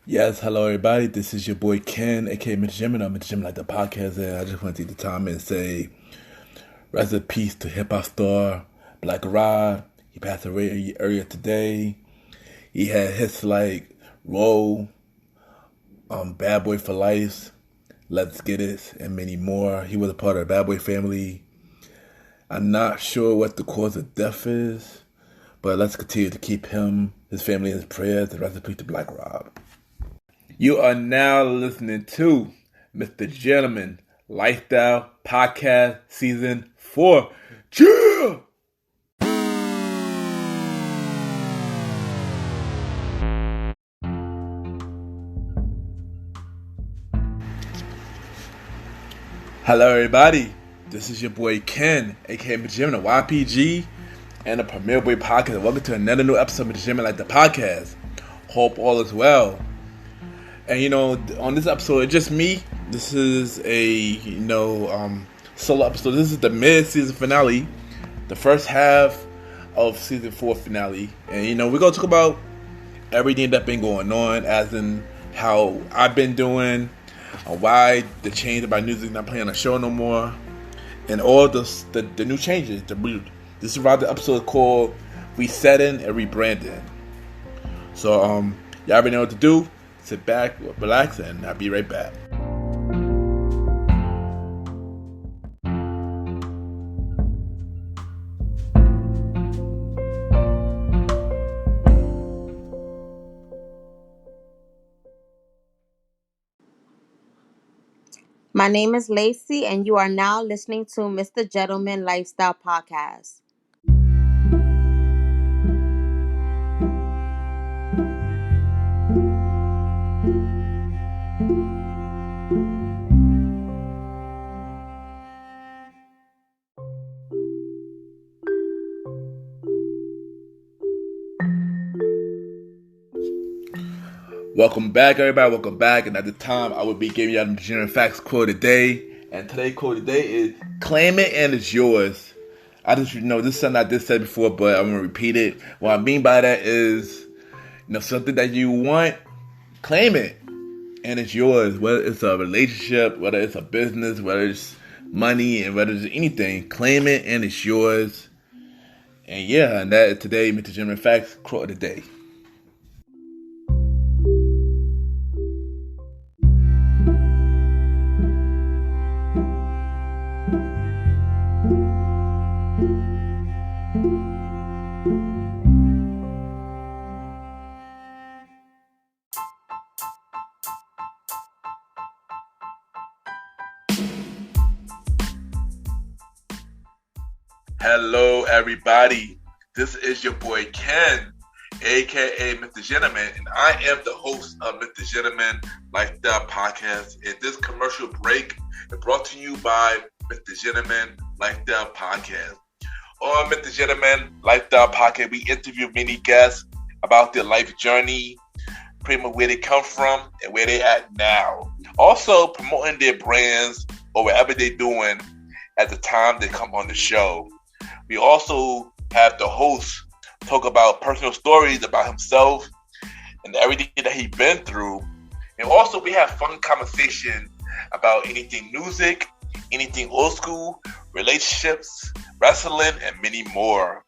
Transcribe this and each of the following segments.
Yes, hello everybody. This is your boy Ken, aka MrGentleman. I'm MrGentleman Lifestyle Podcast, and I just want to take the time and say rest in peace to hip hop star Black Rod. He passed away earlier today. He had hits like Roll, Bad Boy for Life, Let's Get It, and many more. He was a part of the Bad Boy family. I'm not sure what the cause of death is, but let's continue to keep him, his family in his prayers, and rest in peace to Black Rod. You are now listening to Mr. Gentleman Lifestyle Podcast Season 4. Yeah! Hello, everybody. This is your boy Ken, aka Mr. Gentleman, YPG, and the Premier Boy Podcast. Welcome to another new episode of Mr. Gentleman Lifestyle Podcast. Hope all is well. And on this episode, it's just me. This is a solo episode. This is the mid-season finale, the first half of season 4 finale. And we're gonna talk about everything that's been going on, as in how I've been doing, why the change about music not playing on the show no more, and all the new changes. This is about the episode called Resetting and Rebranding. So y'all already know what to do. Sit back, relax, and I'll be right back. My name is Lacey, and you are now listening to Mr. Gentleman Lifestyle Podcast. Welcome back, everybody. Welcome back. And at the time, I will be giving y'all the general facts quote of the day. And today's quote of the day is, claim it and it's yours. I just, this is something I did say before, but I'm going to repeat it. What I mean by that is, something that you want, claim it and it's yours. Whether it's a relationship, whether it's a business, whether it's money, and whether it's anything, claim it and it's yours. And yeah, and that is today, Mr. General Facts quote of the day. Hello, everybody. This is your boy Ken, aka Mr. Gentleman, and I am the host of Mr. Gentleman Lifestyle Podcast. And this commercial break is brought to you by Mr. Gentleman Lifestyle Podcast. On Mr. Gentleman Lifestyle Podcast, we interview many guests about their life journey, pretty much where they come from and where they're at now. Also promoting their brands or whatever they're doing at the time they come on the show. We also have the host talk about personal stories about himself and everything that he's been through. And also we have fun conversation about anything music, anything old school, relationships, wrestling, and many more.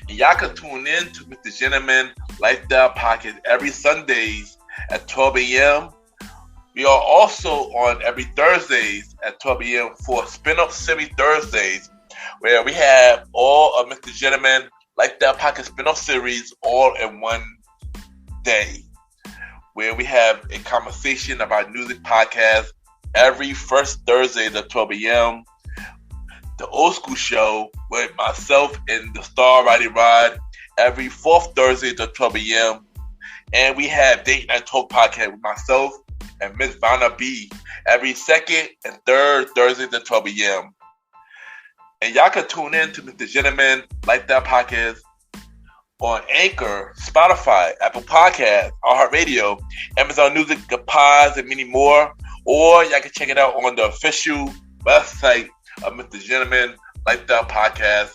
And y'all can tune in to Mr. Gentleman Lifestyle Podcast every Sundays at 12 a.m. We are also on every Thursdays at 12 a.m. for Spin-Off Series Thursdays, where we have all of Mr. Gentleman Lifestyle Podcast spin-off series all in one day, where we have a conversation about music podcast every first Thursday at 12 a.m. The Old School Show with myself and the star Roddy Rod every fourth Thursday at 12 a.m. And we have Date Night Talk Podcast with myself and Miss Vanna B every second and third Thursdays at 12 a.m. And y'all can tune in to the Gentleman Lifestyle Podcast on Anchor, Spotify, Apple Podcasts, iHeartRadio, Amazon Music, Pods, and many more. Or y'all can check it out on the official website of Mr. Gentleman Lifestyle Podcast,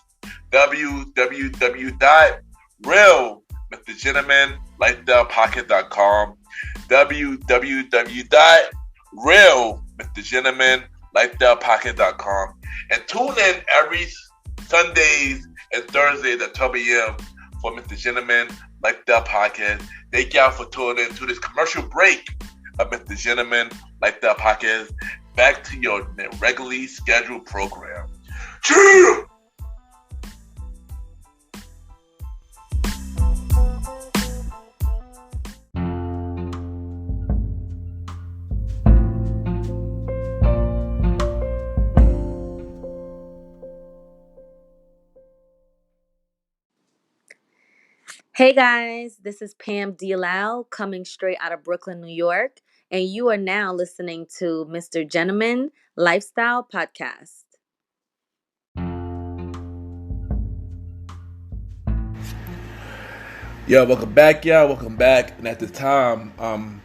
www.realmrgentlemanlifestylepodcast.com. www.realmrgentlemanlifestylepodcast.com, and tune in every Sundays and Thursdays at 12 a.m. for Mr. Gentleman Lifestyle Podcast. Thank y'all for tuning in to this commercial break of Mr. Gentleman Lifestyle Podcast. Back to your regularly scheduled program. Cheers! Hey guys, this is Pam DeLau coming straight out of Brooklyn, New York, and you are now listening to Mr. Gentleman Lifestyle Podcast. Yo, welcome back, y'all. Welcome back. And at this time, time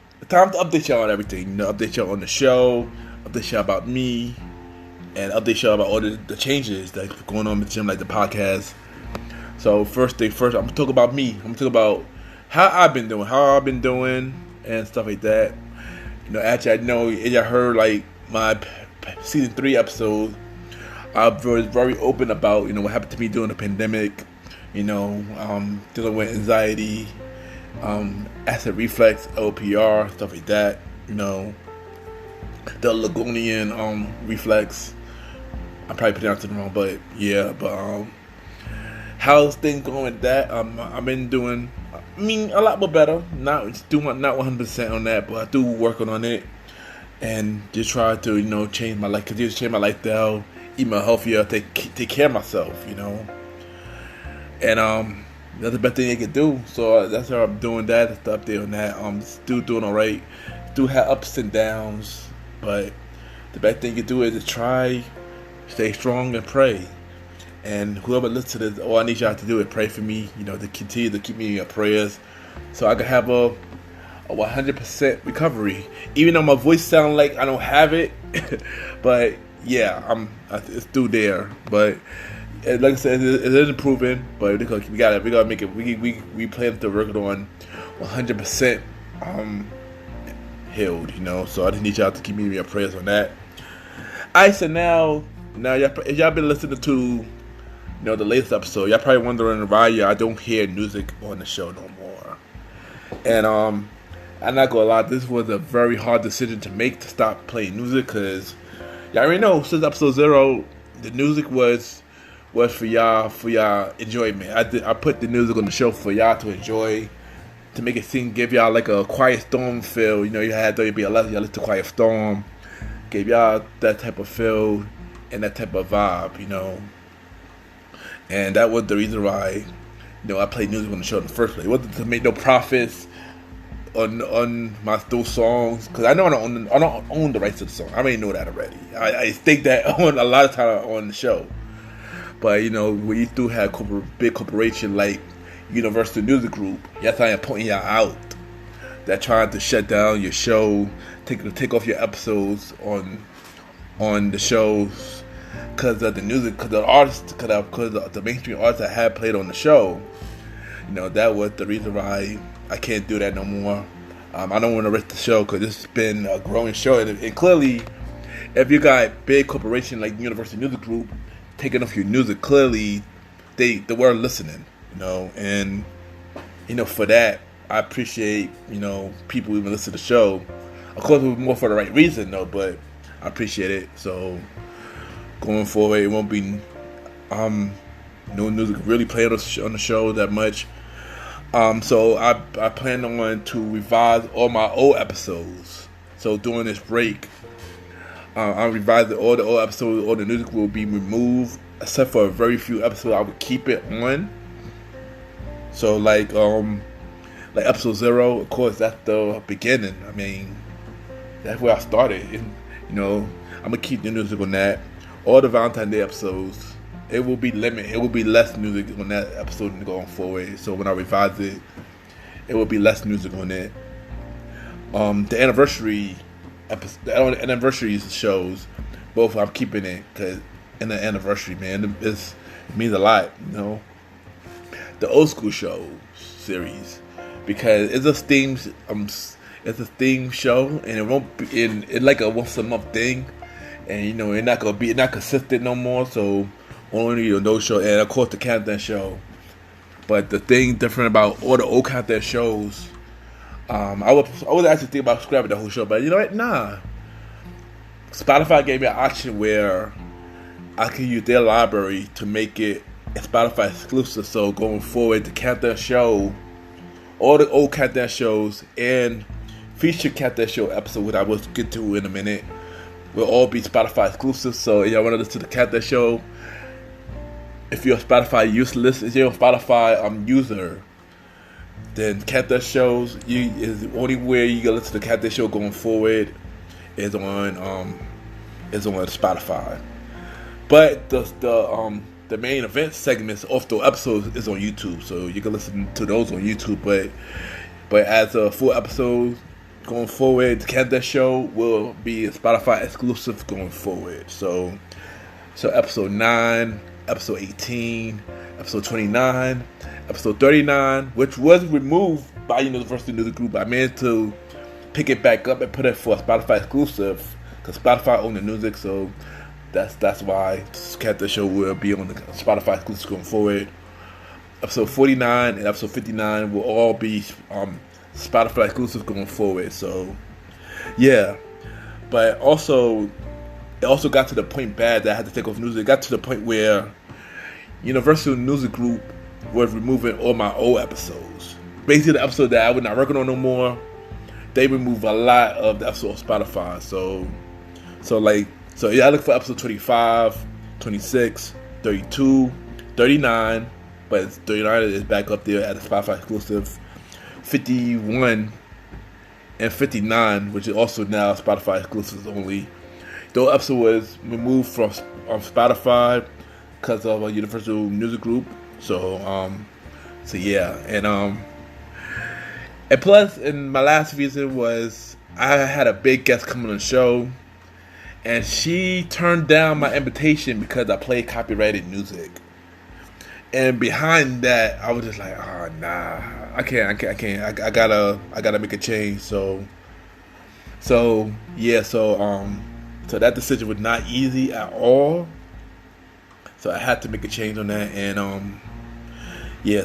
to update y'all on everything. Update y'all on the show, update y'all about me, and update y'all about all the changes that's going on with Gym Like the podcast. So first thing first, I'm gonna talk about me. I'm gonna talk about how I've been doing, and stuff like that. Actually, I know y'all heard like my season 3 episode. I was very open about what happened to me during the pandemic. Dealing with anxiety, acid reflux, LPR, stuff like that. The Lagunian reflex. I'm probably pronouncing it wrong, but yeah, how's things going with that? I've been doing, a lot more better. Not 100% on that, but I do working on it, and just try to change my life. Continue to change my lifestyle, eat more healthier, take care of myself. And that's the best thing I can do. So that's how I'm doing that. That's the update on that. Still doing alright. Still have ups and downs, but the best thing you can do is to try, stay strong, and pray. And whoever listens to this, all I need y'all to do is pray for me, to continue to keep me in your prayers, so I can have a 100% recovery. Even though my voice sounds like I don't have it, but yeah, it's still there. But like I said, it is improving. But we gotta make it. We plan to work it on 100% healed. So I just need y'all to keep me in your prayers on that. Alright, so now y'all been listening to the latest episode, y'all probably wondering why I don't hear music on the show no more. And I'm not gonna lie, this was a very hard decision to make, to stop playing music, because y'all already know since episode 0, the music was for y'all enjoyment. I put the music on the show for y'all to enjoy, to make it seem, give y'all like a Quiet Storm feel. You had y'all listen to Quiet Storm, gave y'all that type of feel and that type of vibe, And that was the reason why, I played music on the show in the first place. It wasn't to make no profits on my those songs, because I know I don't own the rights to the song. I already know that already. I think that on a lot of time on the show. But when you do have big corporation like Universal Music Group, yes, I am pointing y'all out that trying to shut down your show, take off your episodes on the shows, because of the music, because of the mainstream artists that had played on the show. That was the reason why I can't do that no more. I don't want to risk the show, because it's been a growing show, and clearly, if you got big corporation like Universal Music Group taking off your music, clearly they were listening. And for that, I appreciate people even listen to the show. Of course, it was more for the right reason though, but I appreciate it. So going forward, it won't be no music really played on the show that much. So I plan on to revise all my old episodes. So during this break, I'll revise all the old episodes. All the music will be removed, except for a very few episodes I will keep it on. So like episode 0, of course, that's the beginning. I mean, that's where I started. And, I'm gonna keep the music on that. All the Valentine's Day episodes, it will be limited. It will be less music on that episode going forward. So when I revise it, it will be less music on it. The anniversary shows, both I'm keeping it, because in the anniversary, man, it means a lot. The old school show series, because it just seems it's a theme show, and it won't be in like a once a month thing, and it's not consistent no more. So only those show, and of course the countdown show. But the thing different about all the old countdown shows, I was actually thinking about scrapping the whole show, but you know what? Nah. Spotify gave me an option where I can use their library to make it a Spotify exclusive. So going forward, the countdown show, all the old countdown shows and featured countdown show episode, which I will get to in a minute, will all be Spotify exclusive. So if y'all want to listen to the countdown show, if you're a Spotify user, then countdown shows is the only way you can listen to the countdown show going forward is on Spotify. But the main event segments of the episodes is on YouTube, so you can listen to those on YouTube. But as a full episode going forward, the countdown show will be a Spotify exclusive going forward. So episode 9, episode 18, episode 29, episode 39, which was removed by Universal Music Group. I managed to pick it back up and put it for a Spotify exclusive because Spotify owns the music, so that's why the show will be on the Spotify exclusive going forward. Episode 49 and episode 59 will all be Spotify exclusive going forward. So yeah, but it also got to the point bad that I had to take off music. It got to the point where Universal Music Group was removing all my old episodes. Basically, the episode that I was not working on no more, they removed a lot of the episodes of Spotify. So yeah, I look for episode 25, 26, 32, 39, but 39 is back up there at the Spotify exclusive. 51 and 59, which is also now Spotify exclusives only. Those episode was removed from Spotify because of a Universal Music Group. So yeah, and plus, in my last reason was I had a big guest come on the show, and she turned down my invitation because I played copyrighted music. And behind that, I was just like, oh nah, I can't. I gotta make a change. So that decision was not easy at all. So I had to make a change on that, and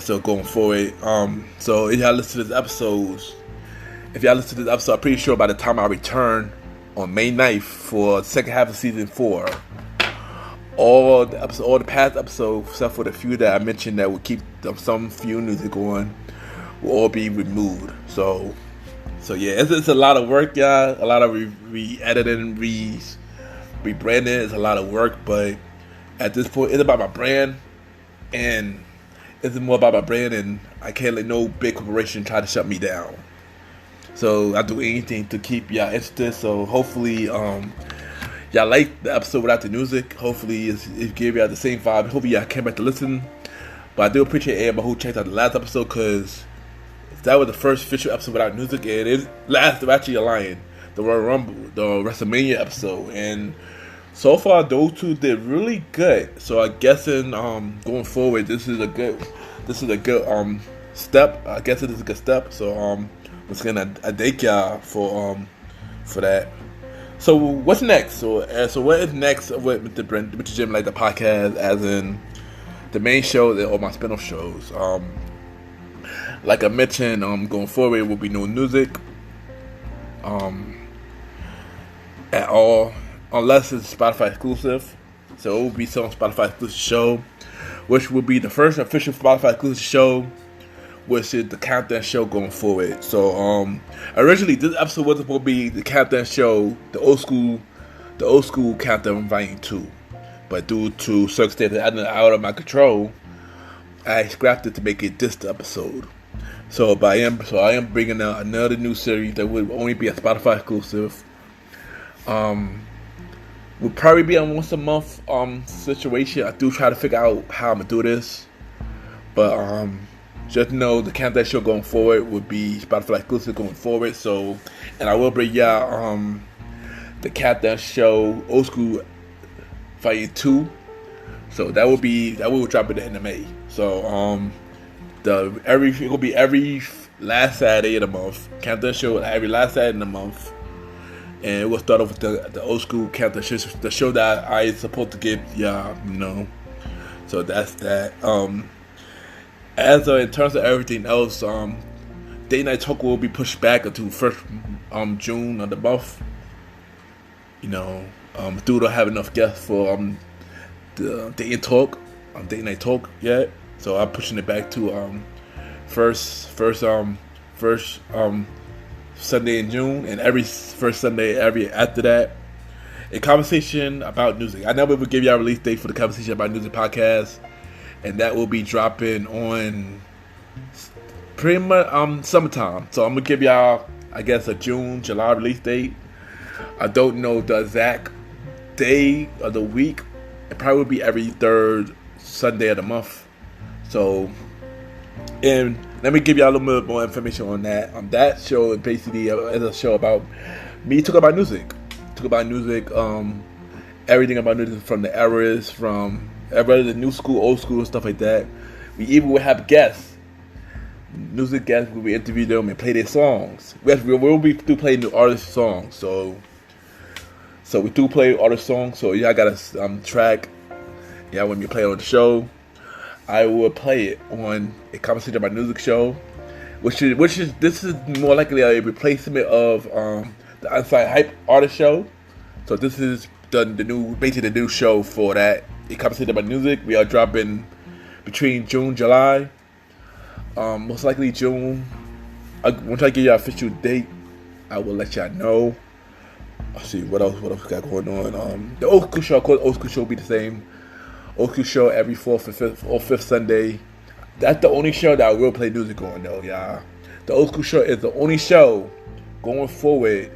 so going forward, so if y'all listen to this episode, I'm pretty sure by the time I return on May 9th for the second half of season 4, all the past episodes, except for the few that I mentioned that would keep some few music on, will all be removed. So yeah, it's a lot of work, y'all. A lot of re-editing, rebranding. It's a lot of work, but at this point, it's about my brand, and it's more about my brand, and I can't let no big corporation try to shut me down. So I do anything to keep y'all interested. So hopefully, y'all like the episode without the music. Hopefully, it gave y'all the same vibe. Hopefully, y'all came back to listen. But I do appreciate everybody who checked out the last episode, because that was the first official episode without music, and it last actually a lion, the Royal Rumble, the WrestleMania episode, and so far those two did really good. So I guess going forward, this is a good step. I guess it is a good step. So once again, I thank y'all for that. So what's next? So what is next with the MrGentleman Lifestyle Podcast, as in the main show and all my spin-off shows? Like I mentioned, going forward, there will be no music at all, unless it's Spotify exclusive. So it will be some Spotify exclusive show, which will be the first official Spotify exclusive show, which is the countdown show going forward. So originally this episode was supposed to be the countdown show, the old school countdown volume 2, but due to circumstances out of my control, I scrapped it to make it this episode. So I am bringing out another new series that will only be a Spotify exclusive. Will probably be a once a month situation. I do try to figure out how I'm gonna do this, but just know the countdown show going forward will be Spotify exclusive going forward. So, and I will bring y'all the countdown show old school volume 2. So that will drop at the end of May. So it will be every last Saturday of the month. Countdown show every last Saturday in the month. And we'll start off with the old school countdown show, the show that I supposed to give y'all, So that's that. In terms of everything else, Date Night Talk will be pushed back until first June of the month. Still don't have enough guests for the Date Night Talk yet, so I'm pushing it back to first Sunday in June, and every first Sunday after that, a conversation about music. I never will give y'all a release date for the conversation about music podcast, and that will be dropping on pretty much summertime. So I'm gonna give y'all, I guess, a June, July release date. I don't know the exact day of the week. It probably will be every third Sunday of the month. So, and let me give y'all a little bit more information on that. That show basically is a show about me talking about music. Everything about music from the eras, from whether the new school, old school, and stuff like that. We even will have guests. Music guests, will be interview them and play their songs. We will be playing new artist songs. So we do play artist songs. So y'all got a track. Y'all want me to play it on the show, I will play it on a conversation about music show, which is this is more likely a replacement of the Unsigned Hype artist show. So this is the new show for that. A conversation about music. We are dropping between June, July. Most likely June. Once I give you an official date, I will let y'all know. I'll see what else we got going on. The old school show, of course, old school show will be the same. Old school show every fourth or fifth Sunday. That's the only show that I will play music on, though, y'all. The old school show is the only show going forward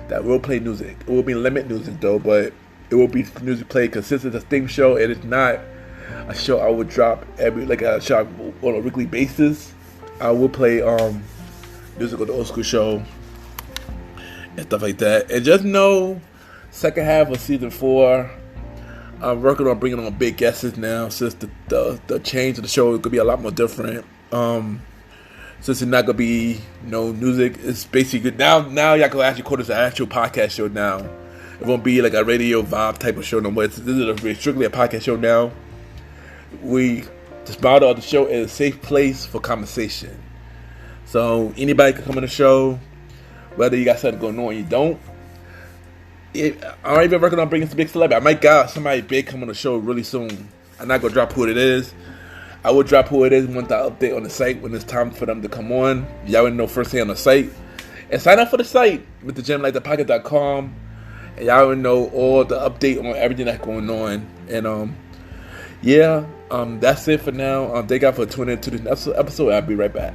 that will play music. It will be limited music, though, but it will be music played consistent as a theme show. It is not a show I would drop a show on a weekly basis. I will play music on the old school show and stuff like that. And just know, second half of season 4, I'm working on bringing on big guests now. Since the change of the show, it could be a lot more different. Since it's not gonna be music, it's basically now y'all can actually call this an actual podcast show now. It won't be like a radio vibe type of show no more. This is strictly a podcast show now. The motto of the show is a safe place for conversation. So anybody can come on the show, whether you got something going on or you don't. I'm even working on bringing some big celebrity. I might got somebody big come on the show really soon. I'm not gonna drop who it is. I will drop who it is once I update on the site when it's time for them to come on. Y'all will know first thing on the site. And sign up for the site, MrGentlemanLifestylePodcast.com. And y'all will know all the update on everything that's going on. And that's it for now. Thank y'all for tuning into this episode. I'll be right back.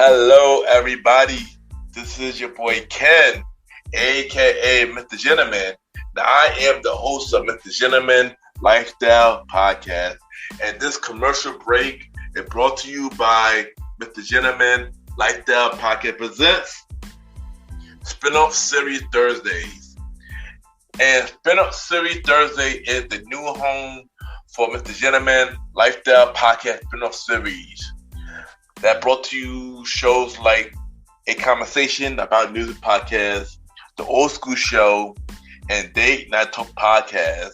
Hello, everybody. This is your boy Ken, aka Mr. Gentleman. Now, I am the host of MrGentleman Lifestyle Podcast, and this commercial break is brought to you by MrGentleman Lifestyle Podcast presents Spinoff Series Thursdays. And Spinoff Series Thursday is the new home for MrGentleman Lifestyle Podcast Spinoff Series. That brought to you shows like A Conversation About Music Podcast, The Old School Show, and Date Night Talk Podcast.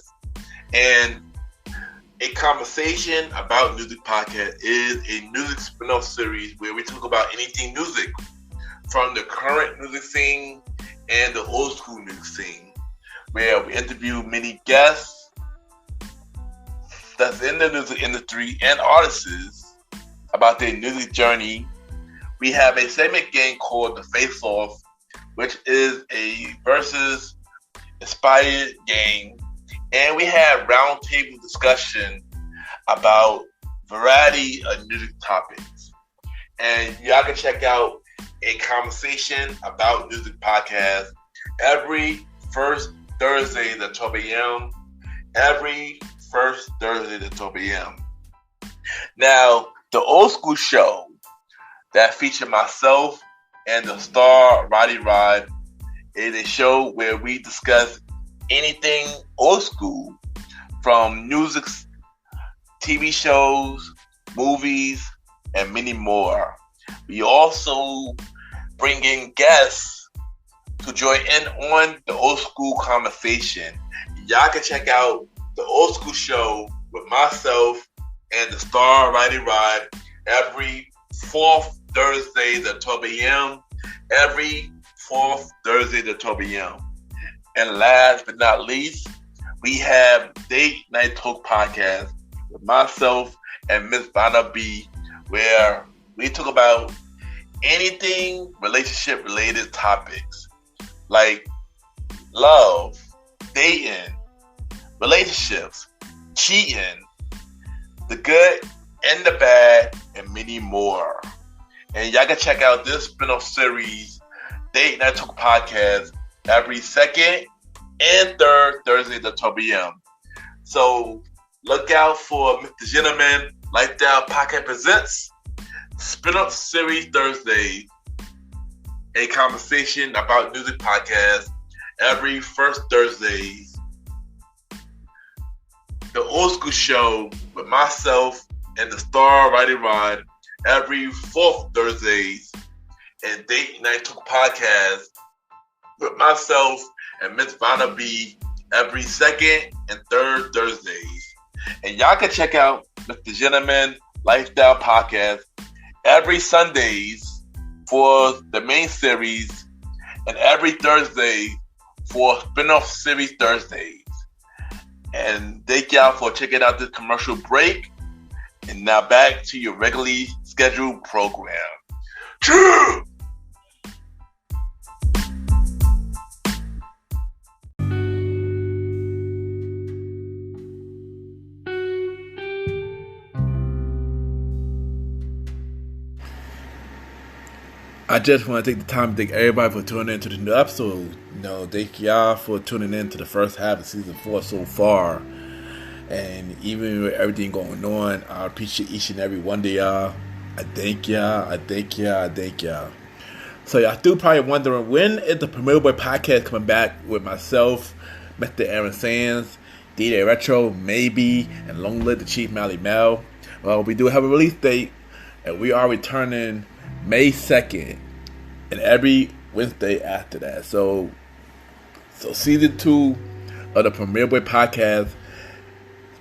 And A Conversation About Music Podcast is a music spin-off series where we talk about anything music, from the current music scene and the old school music scene, where we interview many guests that's in the music industry and artists about their music journey. We have a segment game called The Face Off, which is a versus inspired game. And we have roundtable discussion about variety of music topics. And y'all can check out A Conversation About Music Podcast every first Thursdays at 12 a.m. every first Thursday at 12 a.m. Now, the old school show that featured myself and the star Roddy Rod is a show where we discuss anything old school, from music, TV shows, movies, and many more. We also bring in guests to join in on the old school conversation. Y'all can check out the old school show with myself and the star Roddy Rod every fourth Thursday at 12 a.m. Every fourth Thursday at 12 a.m. And last but not least, we have Date Night Talk Podcast with myself and Miss Vanna B, where we talk about anything relationship related topics like love, dating, relationships, cheating, the good and the bad, and many more. And y'all can check out this spin-off series, Date Night Talk Podcast, every second and third Thursday at 12 p.m. So look out for MrGentleman Lifestyle Podcast presents Spin-off Series Thursday, a conversation about music podcast every first Thursdays. The old school show with myself and the star Roddy Rod every fourth Thursdays, and Date Night Talk Podcast with myself and Miss Vanna B every second and third Thursdays. And y'all can check out MrGentleman Lifestyle Podcast every Sundays for the main series and every Thursday for spin-off series Thursdays. And thank y'all for checking out this commercial break. And now back to your regularly scheduled program. True! I just want to take the time to thank everybody for tuning in to the new episode. Thank y'all for tuning in to the first half of season 4 so far. And even with everything going on, I appreciate each and every one of y'all. I thank y'all. So y'all still probably wondering, when is the Premier Boy Podcast coming back with myself, Mr. Aaron Sands, DJ Retro, Maybe, and Long Live the Chief Mally Mel? Well, we do have a release date, and we are returning May 2nd, and every Wednesday after that. So season 2 of the Premier Boy Podcast,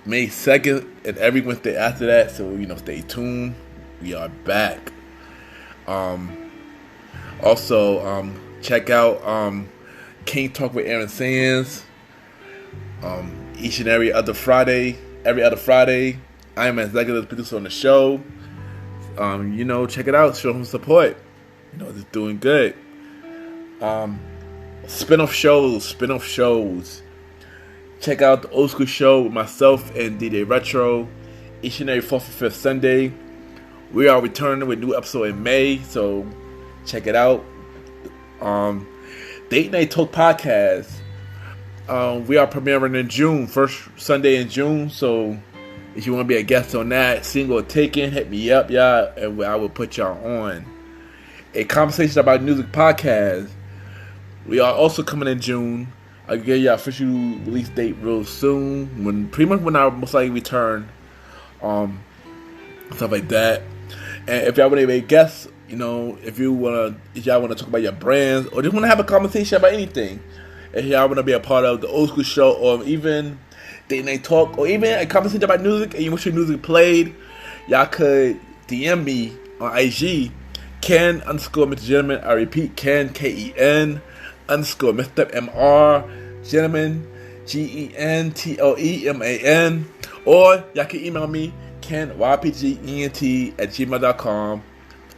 May 2nd, and every Wednesday after that. So, stay tuned. We are back. Also, check out King Talk with Aaron Sands. Each and every other Friday. I am an executive producer on the show. Check it out. Show him support. It's doing good. Spin-off shows. Check out the old school show with myself and DJ Retro each and every 4th and 5th Sunday. We are returning with a new episode in May, so check it out. Date Night Talk Podcast. We are premiering in June, first Sunday in June, so if you want to be a guest on that, single or taken, hit me up, y'all, and I will put y'all on. A conversation about music podcast. We are also coming in June. I'll give you an official release date real soon, pretty much when I most likely return, stuff like that. And if y'all want to be a guest, if y'all want to talk about your brands, or just want to have a conversation about anything, if y'all want to be a part of the old school show, or even Date Night Talk, or even a conversation about music, and you want your music played, y'all could DM me on IG, Ken_MrGentleman. I repeat, Ken, Ken _Mr. MR Gentleman, GENTLEMAN, or y'all can email me, KenYPGENT@gmail.com.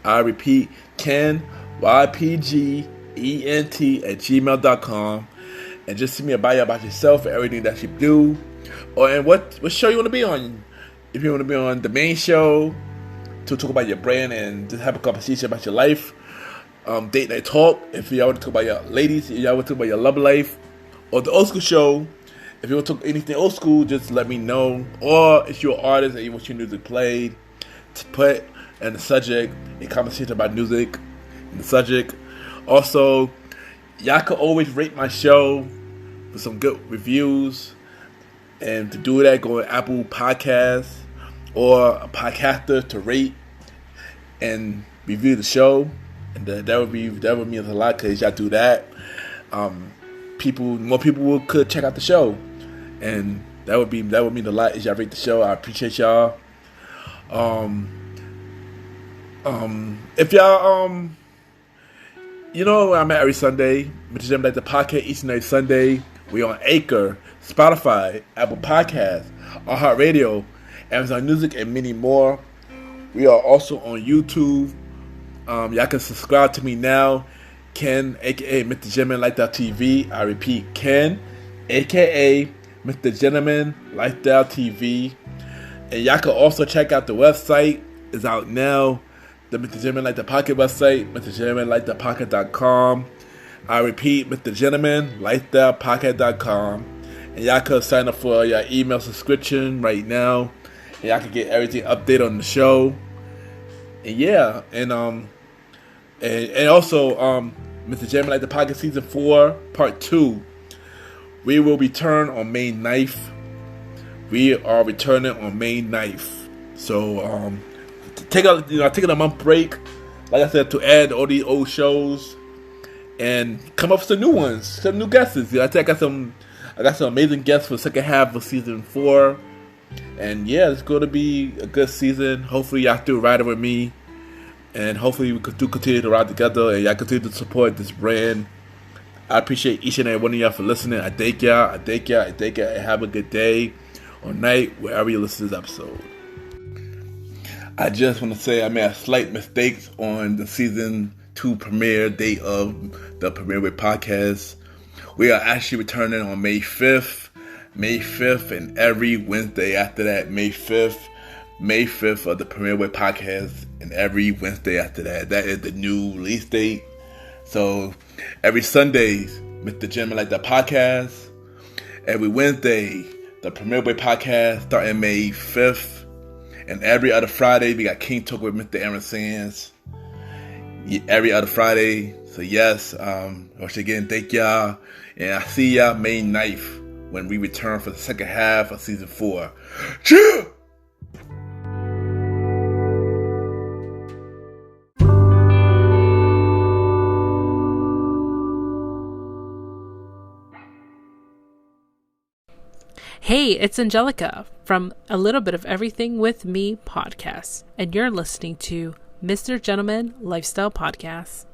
I repeat, KenYPGENT@gmail.com, and just send me a bio about yourself and everything that you do, and what show you want to be on. If you want to be on the main show to talk about your brand and just have a conversation about your life, Date Night Talk, if y'all want to talk about your ladies, if y'all want to talk about your love life, or the old school show, If you want to talk anything old school, just let me know. Or if you're an artist and you want your music played, to put in the subject a conversation about music in the subject. Also, y'all can always rate my show with some good reviews. And to do that, go to Apple Podcasts or a podcaster to rate and review the show. And that would mean a lot because y'all do that. More people could check out the show, and that would mean a lot if y'all rate the show. I appreciate y'all. If y'all you know where I'm at every Sunday. MrGentleman Like the Podcast each and every Sunday. We on Anchor, Spotify, Apple Podcasts, iHeartRadio, Amazon Music, and many more. We are also on YouTube. Y'all can subscribe to me now. Ken, aka MrGentleman Lifestyle TV. I repeat, Ken, aka MrGentleman Lifestyle TV. And y'all can also check out the website. It's out now. The MrGentleman Lifestyle Podcast website, MrGentlemanLifestylePodcast.com. I repeat, MrGentleman LifestylePodcast.com. And y'all can sign up for your email subscription right now. And y'all can get everything updated on the show. And yeah, and also, MrGentleman Like the Podcast Season 4, Part 2. We will return on May 9th. We are returning on May 9th. So, taking a month break, like I said, to add all these old shows and come up with some new ones, some new guests. I think I got some amazing guests for the second half of Season 4. And yeah, it's going to be a good season. Hopefully, y'all still riding with me. And hopefully we could continue to ride together and y'all continue to support this brand. I appreciate each and every one of y'all for listening. I thank y'all. And have a good day or night wherever you listen to this episode. I just want to say I made a slight mistake on the Season 2 premiere date of the Premiere Way Podcast. We are actually returning on May 5th. May 5th and every Wednesday after that, May 5th of the Premiere Way Podcast, and every Wednesday after that. That is the new release date. So every Sunday, MrGentleman Like the Podcast. Every Wednesday, the Premiere Way Podcast starting May 5th. And every other Friday, we got King Talk with Mr. Aaron Sands. Every other Friday. So yes, once again, thank y'all. And I see y'all May 9th when we return for the second half of Season 4. Cheer! Hey, it's Angelica from A Little Bit of Everything with Me podcast, and you're listening to MrGentleman Lifestyle Podcast.